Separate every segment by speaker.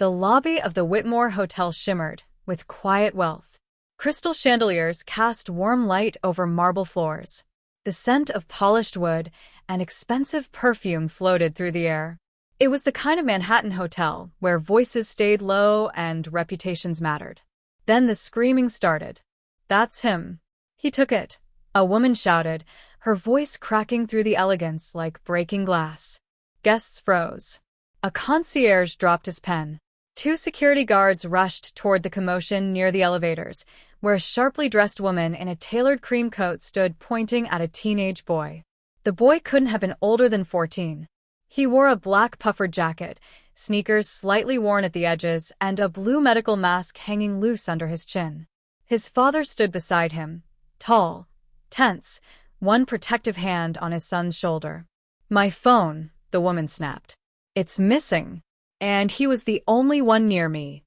Speaker 1: The lobby of the Whitmore Hotel shimmered with quiet wealth. Crystal chandeliers cast warm light over marble floors. The scent of polished wood and expensive perfume floated through the air. It was the kind of Manhattan hotel where voices stayed low and reputations mattered. Then the screaming started. "That's him. He took it," a woman shouted, her voice cracking through the elegance like breaking glass. Guests froze. A concierge dropped his pen. Two security guards rushed toward the commotion near the elevators, where a sharply dressed woman in a tailored cream coat stood pointing at a teenage boy. The boy couldn't have been older than 14. He wore a black puffered jacket, sneakers slightly worn at the edges, and a blue medical mask hanging loose under his chin. His father stood beside him, tall, tense, one protective hand on his son's shoulder. "My phone," the woman snapped. "It's missing. And he was the only one near me."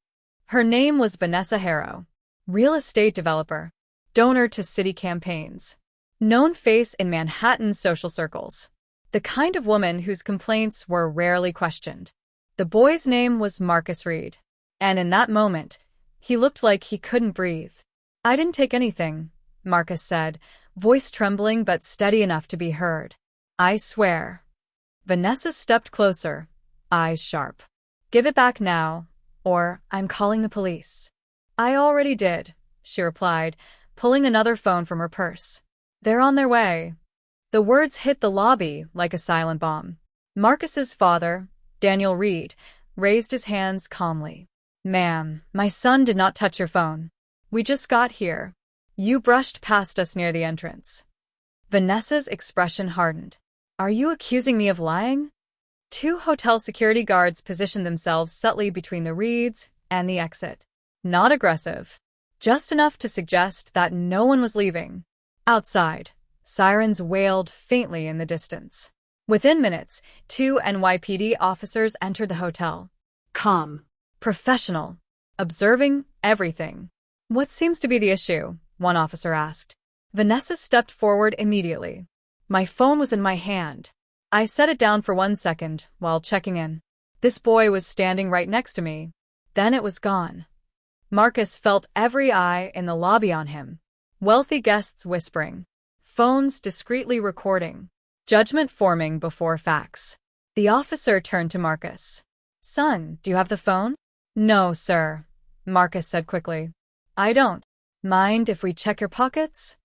Speaker 1: Her name was Vanessa Harrow, real estate developer, donor to city campaigns, known face in Manhattan social circles, the kind of woman whose complaints were rarely questioned. The boy's name was Marcus Reed, and in that moment, he looked like he couldn't breathe. "I didn't take anything," Marcus said, voice trembling but steady enough to be heard. "I swear." Vanessa stepped closer, eyes sharp. "Give it back now, or I'm calling the police." "I already did," she replied, pulling another phone from her purse. "They're on their way." The words hit the lobby like a silent bomb. Marcus's father, Daniel Reed, raised his hands calmly. "Ma'am, my son did not touch your phone. We just got here. You brushed past us near the entrance." Vanessa's expression hardened. "Are you accusing me of lying?" Two hotel security guards positioned themselves subtly between the Reeds and the exit. Not aggressive, just enough to suggest that no one was leaving. Outside, sirens wailed faintly in the distance. Within minutes, two NYPD officers entered the hotel. Calm, professional, observing everything. "What seems to be the issue?" one officer asked. Vanessa stepped forward immediately. "My phone was in my hand. I set it down for 1 second while checking in. This boy was standing right next to me. Then it was gone." Marcus felt every eye in the lobby on him. Wealthy guests whispering. Phones discreetly recording. Judgment forming before facts. The officer turned to Marcus. "Son, do you have the phone?" "No, sir," Marcus said quickly. "I don't. Mind if we check your pockets?"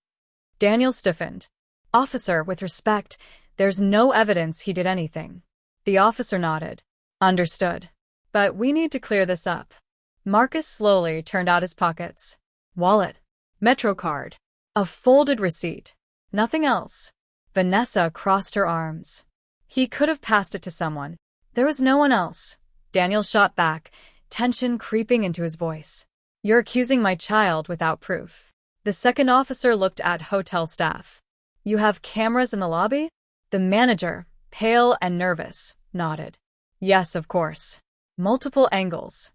Speaker 1: Daniel stiffened. "Officer, with respect, there's no evidence he did anything." The officer nodded. "Understood. But we need to clear this up." Marcus slowly turned out his pockets. Wallet. Metro card. A folded receipt. Nothing else. Vanessa crossed her arms. He could have passed it to someone. There was no one else. Daniel shot back, tension creeping into his voice. "You're accusing my child without proof." The second officer looked at hotel staff. "You have cameras in the lobby?" The manager, pale and nervous, nodded. "Yes, of course. Multiple angles."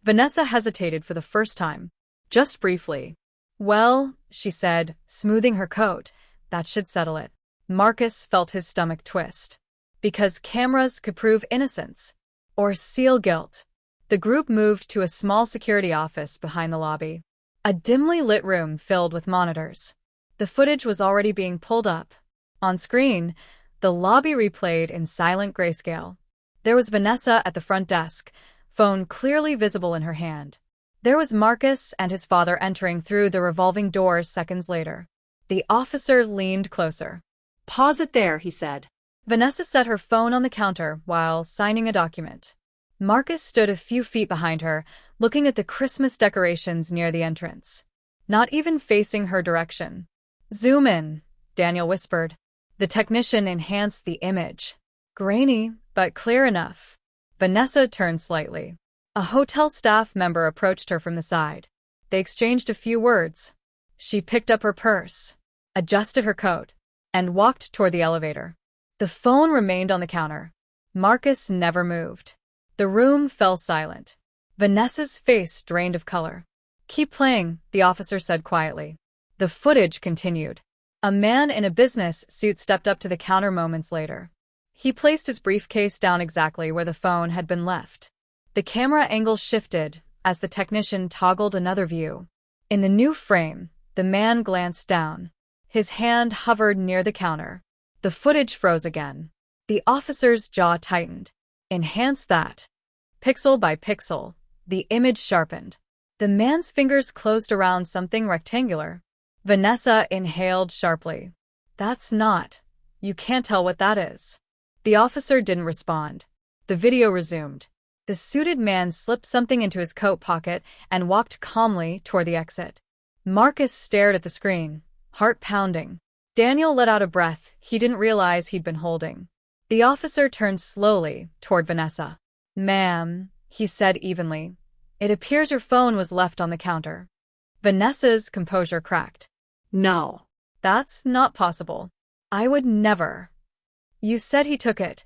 Speaker 1: Vanessa hesitated for the first time. Just briefly. "Well," she said, smoothing her coat, "that should settle it." Marcus felt his stomach twist. Because cameras could prove innocence. Or seal guilt. The group moved to a small security office behind the lobby. A dimly lit room filled with monitors. The footage was already being pulled up. On screen, the lobby replayed in silent grayscale. There was Vanessa at the front desk, phone clearly visible in her hand. There was Marcus and his father entering through the revolving doors seconds later. The officer leaned closer.
Speaker 2: "Pause it there," he said.
Speaker 1: Vanessa set her phone on the counter while signing a document. Marcus stood a few feet behind her, looking at the Christmas decorations near the entrance. Not even facing her direction. "Zoom in," Daniel whispered. The technician enhanced the image. Grainy, but clear enough. Vanessa turned slightly. A hotel staff member approached her from the side. They exchanged a few words. She picked up her purse, adjusted her coat, and walked toward the elevator. The phone remained on the counter. Marcus never moved. The room fell silent. Vanessa's face drained of color. "Keep playing," the officer said quietly. The footage continued. A man in a business suit stepped up to the counter moments later. He placed his briefcase down exactly where the phone had been left. The camera angle shifted as the technician toggled another view. In the new frame, the man glanced down. His hand hovered near the counter. The footage froze again. The officer's jaw tightened. Enhance that. Pixel by pixel, the image sharpened. The man's fingers closed around something rectangular. Vanessa inhaled sharply. That's not. You can't tell what that is. The officer didn't respond. The video resumed. The suited man slipped something into his coat pocket and walked calmly toward the exit. Marcus stared at the screen, heart pounding. Daniel let out a breath he didn't realize he'd been holding. The officer turned slowly toward Vanessa. "Ma'am," he said evenly, "it appears your phone was left on the counter." Vanessa's composure cracked.
Speaker 2: No.
Speaker 1: "That's not possible. I would never." "You said he took it,"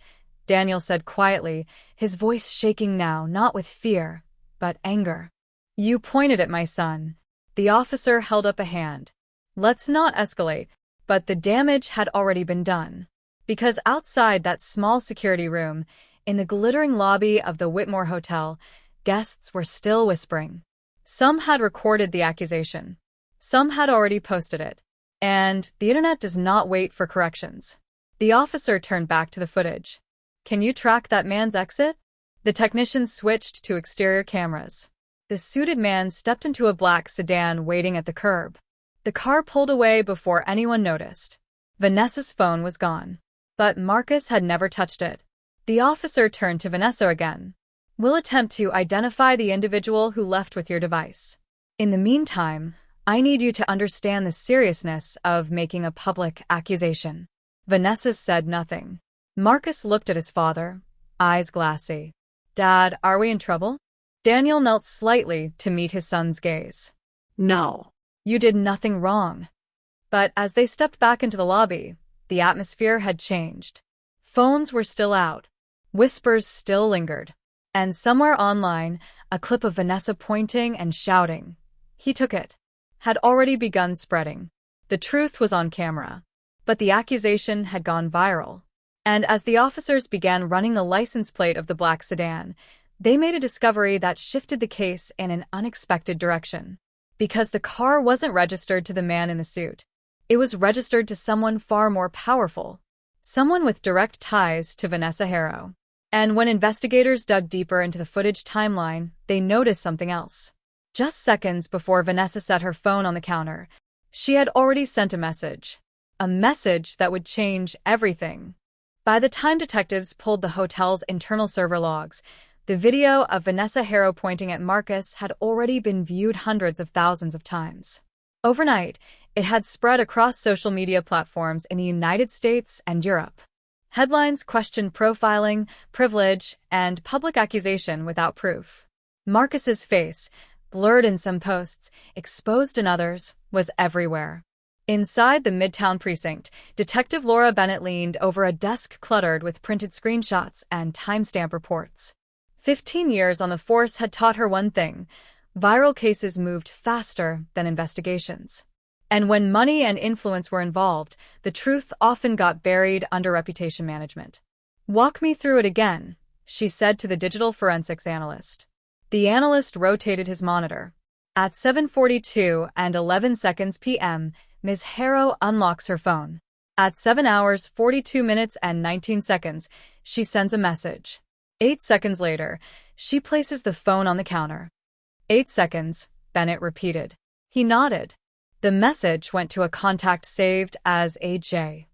Speaker 1: Daniel said quietly, his voice shaking now, not with fear, but anger. "You pointed at my son." The officer held up a hand. "Let's not escalate," but the damage had already been done. Because outside that small security room, in the glittering lobby of the Whitmore Hotel, guests were still whispering. Some had recorded the accusation. Some had already posted it. And the internet does not wait for corrections. The officer turned back to the footage. "Can you track that man's exit?" The technician switched to exterior cameras. The suited man stepped into a black sedan waiting at the curb. The car pulled away before anyone noticed. Vanessa's phone was gone. But Marcus had never touched it. The officer turned to Vanessa again. "We'll attempt to identify the individual who left with your device. In the meantime, I need you to understand the seriousness of making a public accusation." Vanessa said nothing. Marcus looked at his father, eyes glassy. "Dad, are we in trouble?" Daniel knelt slightly to meet his son's gaze.
Speaker 2: No.
Speaker 1: "You did nothing wrong." But as they stepped back into the lobby, the atmosphere had changed. Phones were still out. Whispers still lingered. And somewhere online, a clip of Vanessa pointing and shouting, "He took it," had already begun spreading. The truth was on camera. But the accusation had gone viral. And as the officers began running the license plate of the black sedan, they made a discovery that shifted the case in an unexpected direction. Because the car wasn't registered to the man in the suit. It was registered to someone far more powerful. Someone with direct ties to Vanessa Harrow. And when investigators dug deeper into the footage timeline, they noticed something else. Just seconds before Vanessa set her phone on the counter, she had already sent a message. A message that would change everything. By the time detectives pulled the hotel's internal server logs, the video of Vanessa Harrow pointing at Marcus had already been viewed hundreds of thousands of times. Overnight, it had spread across social media platforms in the United States and Europe. Headlines questioned profiling, privilege, and public accusation without proof. Marcus's face, blurred in some posts, exposed in others, was everywhere. Inside the Midtown precinct, Detective Laura Bennett leaned over a desk cluttered with printed screenshots and timestamp reports. 15 years on the force had taught her one thing: viral cases moved faster than investigations. And when money and influence were involved, the truth often got buried under reputation management. "Walk me through it again," she said to the digital forensics analyst. The analyst rotated his monitor. At 7:42 and 11 seconds p.m., Ms. Harrow unlocks her phone. At 7 hours 42 minutes and 19 seconds, she sends a message. 8 seconds later, she places the phone on the counter. 8 seconds, Bennett repeated. He nodded. The message went to a contact saved as AJ.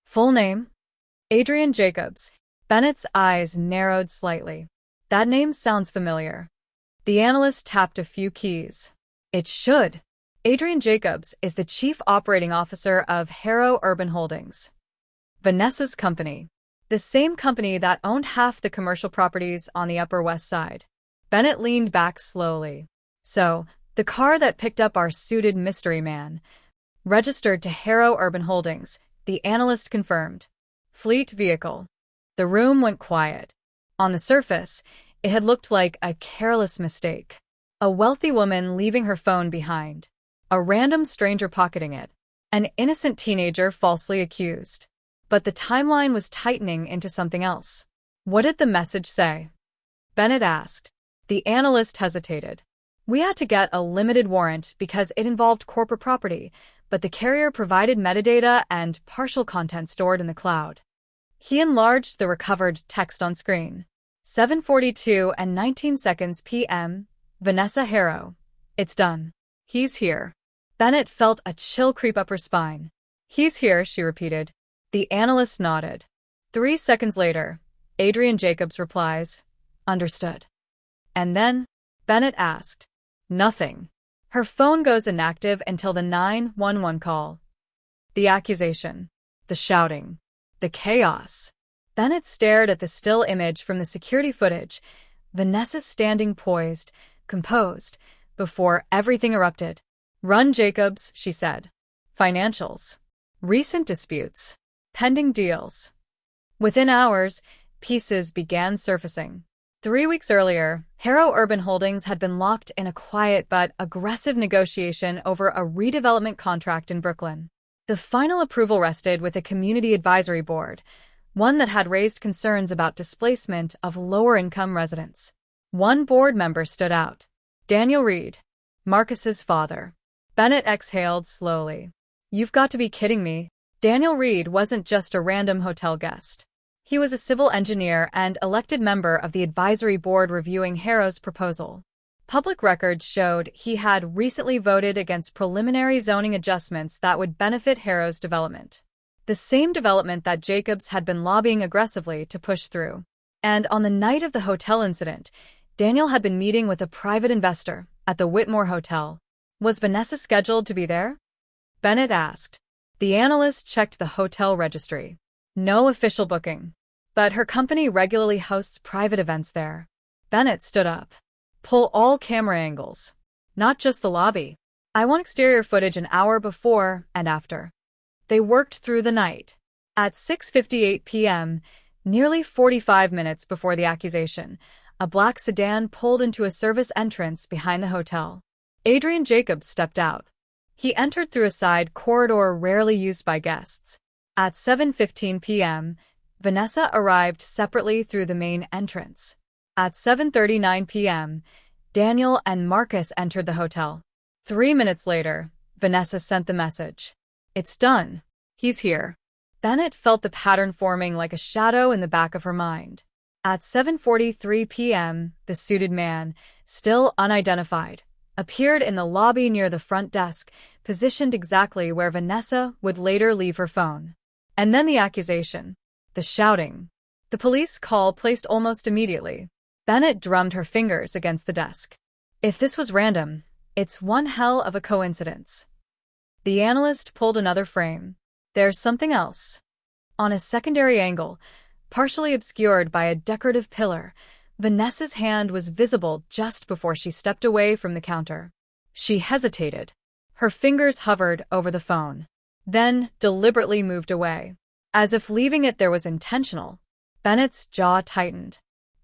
Speaker 1: Full name? Adrian Jacobs. Bennett's eyes narrowed slightly. That name sounds familiar. The analyst tapped a few keys. It should. Adrian Jacobs is the chief operating officer of Harrow Urban Holdings, Vanessa's company, the same company that owned half the commercial properties on the Upper West Side. Bennett leaned back slowly. So, the car that picked up our suited mystery man, registered to Harrow Urban Holdings, the analyst confirmed. Fleet vehicle. The room went quiet. On the surface, it had looked like a careless mistake. A wealthy woman leaving her phone behind. A random stranger pocketing it. An innocent teenager falsely accused. But the timeline was tightening into something else. What did the message say? Bennett asked. The analyst hesitated. We had to get a limited warrant because it involved corporate property, but the carrier provided metadata and partial content stored in the cloud. He enlarged the recovered text on screen. 7:42 and 19 seconds p.m. Vanessa Harrow. It's done. He's here. Bennett felt a chill creep up her spine. He's here, she repeated. The analyst nodded. 3 seconds later, Adrian Jacobs replies, understood. And then, Bennett asked, nothing. Her phone goes inactive until the 911 call. The accusation, the shouting, the chaos. Bennett stared at the still image from the security footage, Vanessa standing poised, composed, before everything erupted. Run, Jacobs, she said. Financials. Recent disputes. Pending deals. Within hours, pieces began surfacing. 3 weeks earlier, Harrow Urban Holdings had been locked in a quiet but aggressive negotiation over a redevelopment contract in Brooklyn. The final approval rested with a community advisory board, one that had raised concerns about displacement of lower-income residents. One board member stood out. Daniel Reed, Marcus's father. Bennett exhaled slowly. You've got to be kidding me. Daniel Reed wasn't just a random hotel guest. He was a civil engineer and elected member of the advisory board reviewing Harrow's proposal. Public records showed he had recently voted against preliminary zoning adjustments that would benefit Harrow's development. The same development that Jacobs had been lobbying aggressively to push through. And on the night of the hotel incident, Daniel had been meeting with a private investor at the Whitmore Hotel. Was Vanessa scheduled to be there? Bennett asked. The analyst checked the hotel registry. No official booking. But her company regularly hosts private events there. Bennett stood up. Pull all camera angles. Not just the lobby. I want exterior footage an hour before and after. They worked through the night. At 6:58 p.m., nearly 45 minutes before the accusation, a black sedan pulled into a service entrance behind the hotel. Adrian Jacobs stepped out. He entered through a side corridor rarely used by guests. At 7:15 p.m., Vanessa arrived separately through the main entrance. At 7:39 p.m., Daniel and Marcus entered the hotel. 3 minutes later, Vanessa sent the message. It's done. He's here. Bennett felt the pattern forming like a shadow in the back of her mind. At 7:43 p.m., the suited man, still unidentified, appeared in the lobby near the front desk, positioned exactly where Vanessa would later leave her phone. And then the accusation. The shouting. The police call placed almost immediately. Bennett drummed her fingers against the desk. If this was random, it's one hell of a coincidence. The analyst pulled another frame. There's something else. On a secondary angle, partially obscured by a decorative pillar, Vanessa's hand was visible just before she stepped away from the counter. She hesitated. Her fingers hovered over the phone, then deliberately moved away. As if leaving it there was intentional. Bennett's jaw tightened.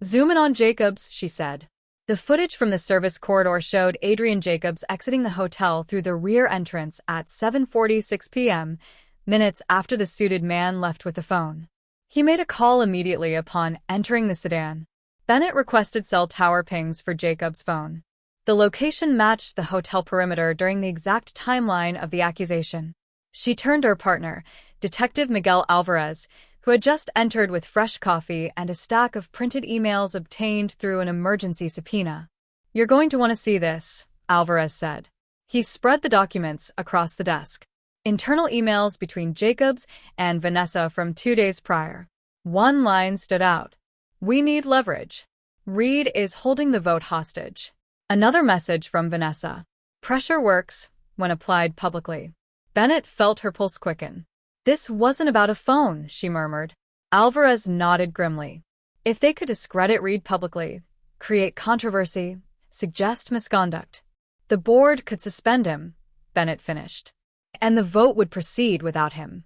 Speaker 1: Zoom in on Jacobs, she said. The footage from the service corridor showed Adrian Jacobs exiting the hotel through the rear entrance at 7:46 p.m., minutes after the suited man left with the phone. He made a call immediately upon entering the sedan. Bennett requested cell tower pings for Jacobs' phone. The location matched the hotel perimeter during the exact timeline of the accusation. She turned to her partner, Detective Miguel Alvarez, who had just entered with fresh coffee and a stack of printed emails obtained through an emergency subpoena. You're going to want to see this, Alvarez said. He spread the documents across the desk. Internal emails between Jacobs and Vanessa from 2 days prior. One line stood out. We need leverage. Reed is holding the vote hostage. Another message from Vanessa. Pressure works when applied publicly. Bennett felt her pulse quicken. This wasn't about a phone, she murmured. Alvarez nodded grimly. If they could discredit Reed publicly, create controversy, suggest misconduct, the board could suspend him, Bennett finished. And the vote would proceed without him.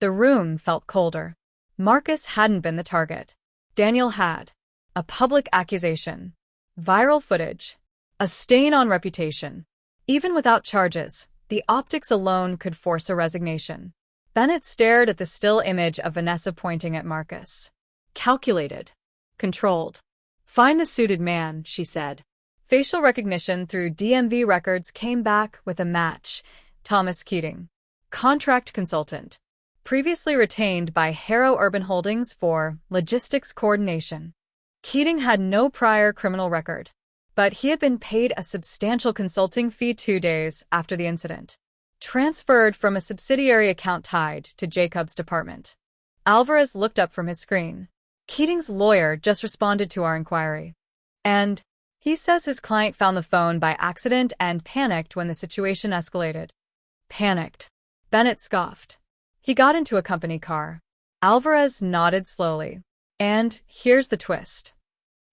Speaker 1: The room felt colder. Marcus hadn't been the target. Daniel had. A public accusation. Viral footage. A stain on reputation. Even without charges, the optics alone could force a resignation. Bennett stared at the still image of Vanessa pointing at Marcus. Calculated. Controlled.
Speaker 2: Find the suited man, she said.
Speaker 1: Facial recognition through DMV records came back with a match. Thomas Keating, contract consultant, previously retained by Harrow Urban Holdings for logistics coordination. Keating had no prior criminal record, but he had been paid a substantial consulting fee 2 days after the incident, transferred from a subsidiary account tied to Jacob's department. Alvarez looked up from his screen. Keating's lawyer just responded to our inquiry. And he says his client found the phone by accident and panicked when the situation escalated. Panicked. Bennett scoffed. He got into a company car. Alvarez nodded slowly. And here's the twist.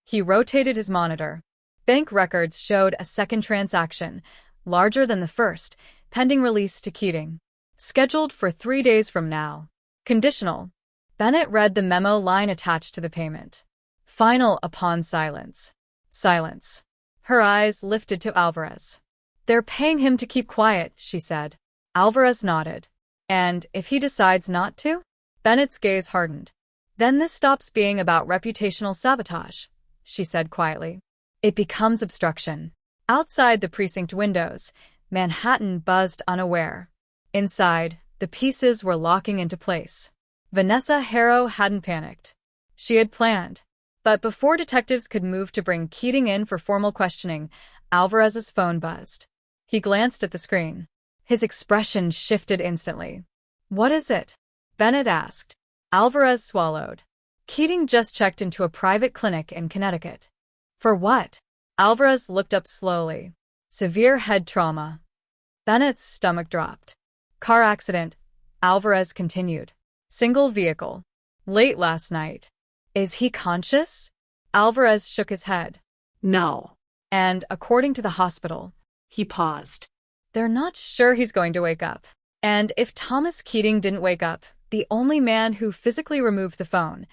Speaker 1: He rotated his monitor. Bank records showed a second transaction, larger than the first, pending release to Keating. Scheduled for 3 days from now. Conditional. Bennett read the memo line attached to the payment. Final upon silence. Silence. Her eyes lifted to Alvarez. They're paying him to keep quiet, she said. Alvarez nodded. And if he decides not to? Bennett's gaze hardened. Then this stops being about reputational sabotage, she said quietly. It becomes obstruction. Outside the precinct windows, Manhattan buzzed unaware. Inside, the pieces were locking into place. Vanessa Harrow hadn't panicked. She had planned. But before detectives could move to bring Keating in for formal questioning, Alvarez's phone buzzed. He glanced at the screen. His expression shifted instantly. What is it? Bennett asked. Alvarez swallowed. Keating just checked into a private clinic in Connecticut. For what? Alvarez looked up slowly. Severe head trauma. Bennett's stomach dropped. Car accident, Alvarez continued. Single vehicle. Late last night. Is he conscious? Alvarez shook his head.
Speaker 2: No.
Speaker 1: And according to the hospital,
Speaker 2: He paused.
Speaker 1: they're not sure he's going to wake up. And if Thomas Keating didn't wake up, the only man who physically removed the phone,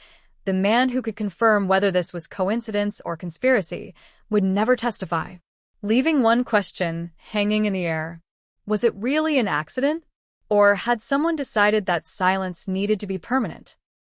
Speaker 1: the man who could confirm whether this was coincidence or conspiracy, would never testify, leaving one question hanging in the air. Was it really an accident? Or had someone decided that silence needed to be permanent?